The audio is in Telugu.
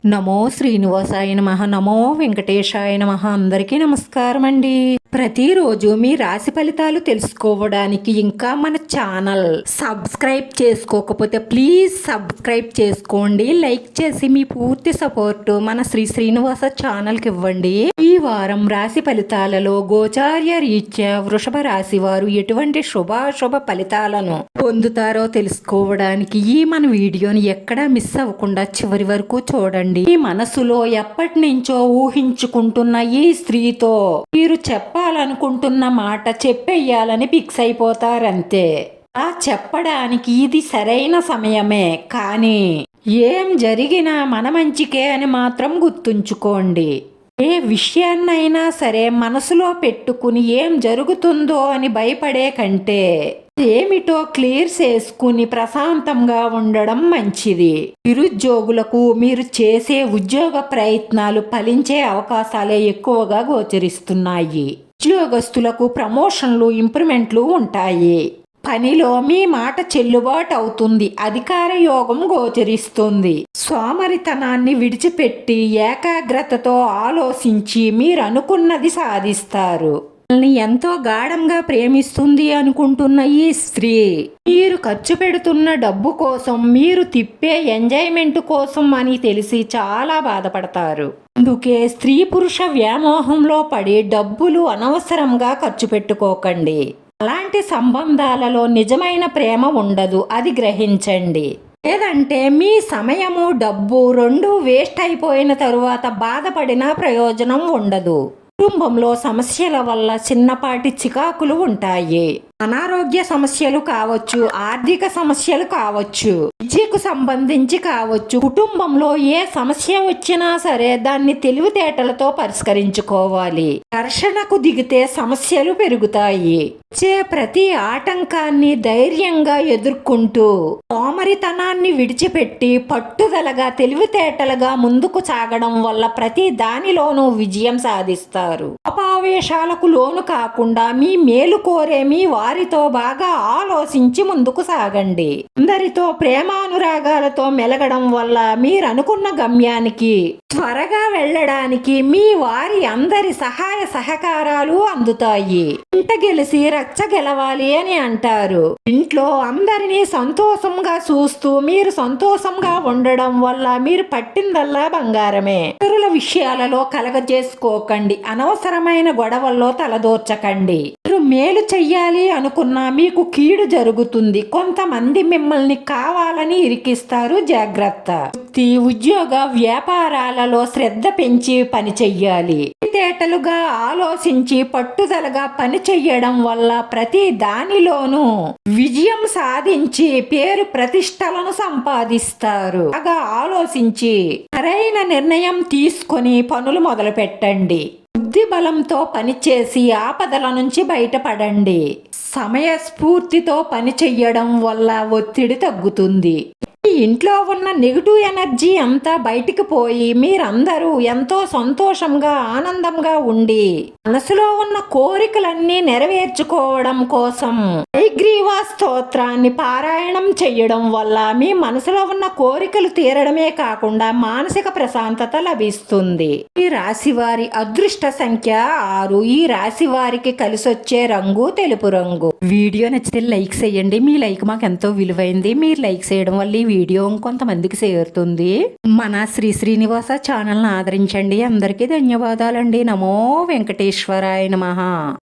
నమో శ్రీనివాసాయ నమః. నమో వెంకటేశాయ నమః. అందరికీ నమస్కారం అండి. ప్రతిరోజు మీ రాశి ఫలితాలు తెలుసుకోవడానికి ఇంకా మన ఛానల్ సబ్స్క్రైబ్ చేసుకోకపోతే ప్లీజ్ సబ్స్క్రైబ్ చేసుకోండి. లైక్ చేసి మీ పూర్తి సపోర్ట్ మన శ్రీనివాస ఛానల్కి ఇవ్వండి. ఈ వారం రాశి ఫలితాలలో గోచార్య రీత్యా వృషభ రాశి వారు ఎటువంటి శుభాశుభ ఫలితాలను పొందుతారో తెలుసుకోవడానికి ఈ మన వీడియోని ఎక్కడా మిస్ అవ్వకుండా చివరి వరకు చూడండి. ఈ మనసులో ఎప్పటి నుంచో ఊహించుకుంటున్న ఈ స్త్రీతో మీరు చెప్పాలనుకుంటున్న మాట చెప్పేయాలని ఫిక్స్ అయిపోతారంతే. ఆ చెప్పడానికి ఇది సరైన సమయమే, కానీ ఏం జరిగినా మన మంచికే అని మాత్రం గుర్తుంచుకోండి. ఏ విషయాన్నైనా సరే మనసులో పెట్టుకుని ఏం జరుగుతుందో అని భయపడే కంటే ఏమిటో క్లియర్ చేసుకుని ప్రశాంతంగా ఉండడం మంచిది. నిరుద్యోగులకు మీరు చేసే ఉద్యోగ ప్రయత్నాలు ఫలించే అవకాశాలే ఎక్కువగా గోచరిస్తున్నాయి. ఉద్యోగస్తులకు ప్రమోషన్లు, ఇంప్రూవ్మెంట్లు ఉంటాయి. పనిలో మీ మాట చెల్లుబాటు అవుతుంది. అధికార యోగం గోచరిస్తుంది. సోమరితనాన్ని విడిచిపెట్టి ఏకాగ్రతతో ఆలోచించి మీరు అనుకున్నది సాధిస్తారు. ఎంతో గాఢంగా ప్రేమిస్తుంది అనుకుంటున్న ఈ స్త్రీ మీరు ఖర్చు పెడుతున్న డబ్బు కోసం, మీరు తిప్పే ఎంజాయ్మెంట్ కోసం అని తెలిసి చాలా బాధపడతారు. అందుకే స్త్రీ పురుష వ్యామోహంలో పడి డబ్బులు అనవసరంగా ఖర్చు పెట్టుకోకండి. అలాంటి సంబంధాలలో నిజమైన ప్రేమ ఉండదు, అది గ్రహించండి. లేదంటే మీ సమయము డబ్బు రెండూ వేస్ట్ అయిపోయిన తరువాత బాధపడినా ప్రయోజనం ఉండదు. కుటుంబంలో సమస్యల వల్ల చిన్నపాటి చికాకులు ఉంటాయి. అనారోగ్య సమస్యలు కావచ్చు, ఆర్థిక సమస్యలు కావచ్చు, విద్యకు సంబంధించి కావచ్చు. కుటుంబంలో ఏ సమస్య వచ్చినా సరే దాన్ని తెలివితేటలతో పరిష్కరించుకోవాలి. ఘర్షణకు దిగితే సమస్యలు పెరుగుతాయి. వచ్చే ప్రతి ఆటంకాన్ని ధైర్యంగా ఎదుర్కొంటూ సోమరితనాన్ని విడిచిపెట్టి పట్టుదలగా తెలివితేటలుగా ముందుకు సాగడం వల్ల ప్రతి దానిలోనూ విజయం సాధిస్తారు. అపావేశాలకు లోను కాకుండా మీ మేలు కోరే మీ వారితో బాగా ఆలోచించి ముందుకు సాగండి. అందరితో ప్రేమానురాగాలతో మెలగడం వల్ల మీరనుకున్న గమ్యానికి త్వరగా వెళ్ళడానికి మీ వారి అందరి సహాయ సహకారాలు అందుతాయి. ఇంట గెలిసి రచ్చ గెలవాలి అని అంటారు. ఇంట్లో అందరినీ సంతోషంగా చూస్తూ మీరు సంతోషంగా ఉండడం వల్ల మీరు పట్టిందల్లా బంగారమే. ఇతరుల విషయాలలో కలగజేసుకోకండి. అనవసరమైన గొడవల్లో తలదూర్చకండి. మీరు మేలు చెయ్యాలి అనుకున్నా మీకు కీడు జరుగుతుంది. కొంతమంది మిమ్మల్ని కావాలని ఇరికిస్తారు, జాగ్రత్త. వృత్తి, ఉద్యోగ, వ్యాపారాలలో శ్రద్ధ పెంచి పని చెయ్యాలి. తేటలుగా ఆలోచించి పట్టుదలగా పని చెయ్యడం వల్ల ప్రతి దానిలోనూ విజయం సాధించి పేరు ప్రతిష్టలను సంపాదిస్తారు. బాగా ఆలోచించి సరైన నిర్ణయం తీసుకొని పనులు మొదలు పెట్టండి. బుద్ధి బలంతో పనిచేసి ఆపదల నుంచి బయటపడండి. సమయస్ఫూర్తితో పని చెయ్యడం వల్ల ఒత్తిడి తగ్గుతుంది. ఇంట్లో ఉన్న నెగిటివ్ ఎనర్జీ అంతా బయటికి పోయి మీరందరూ ఎంతో సంతోషంగా ఆనందంగా ఉండి మనసులో ఉన్న కోరికలన్నీ నెరవేర్చుకోవడం కోసం హయగ్రీవ స్తోత్రాన్ని పారాయణం చెయ్యడం వల్ల మీ మనసులో ఉన్న కోరికలు తీరడమే కాకుండా మానసిక ప్రశాంతత లభిస్తుంది. ఈ రాశి వారి అదృష్ట సంఖ్య 6. ఈ రాశి వారికి కలిసొచ్చే రంగు తెలుపు రంగు. వీడియో నచ్చితే లైక్ చేయండి. మీ లైక్ మాకు ఎంతో విలువైంది. మీరు లైక్ చేయడం వల్ల ఈ వీడియో కొంతమందికి చేరుతుంది. మన శ్రీనివాస ఛానల్ని ఆదరించండి. అందరికీ ధన్యవాదాలండి. నమో వెంకటేశ్వరాయ నమః.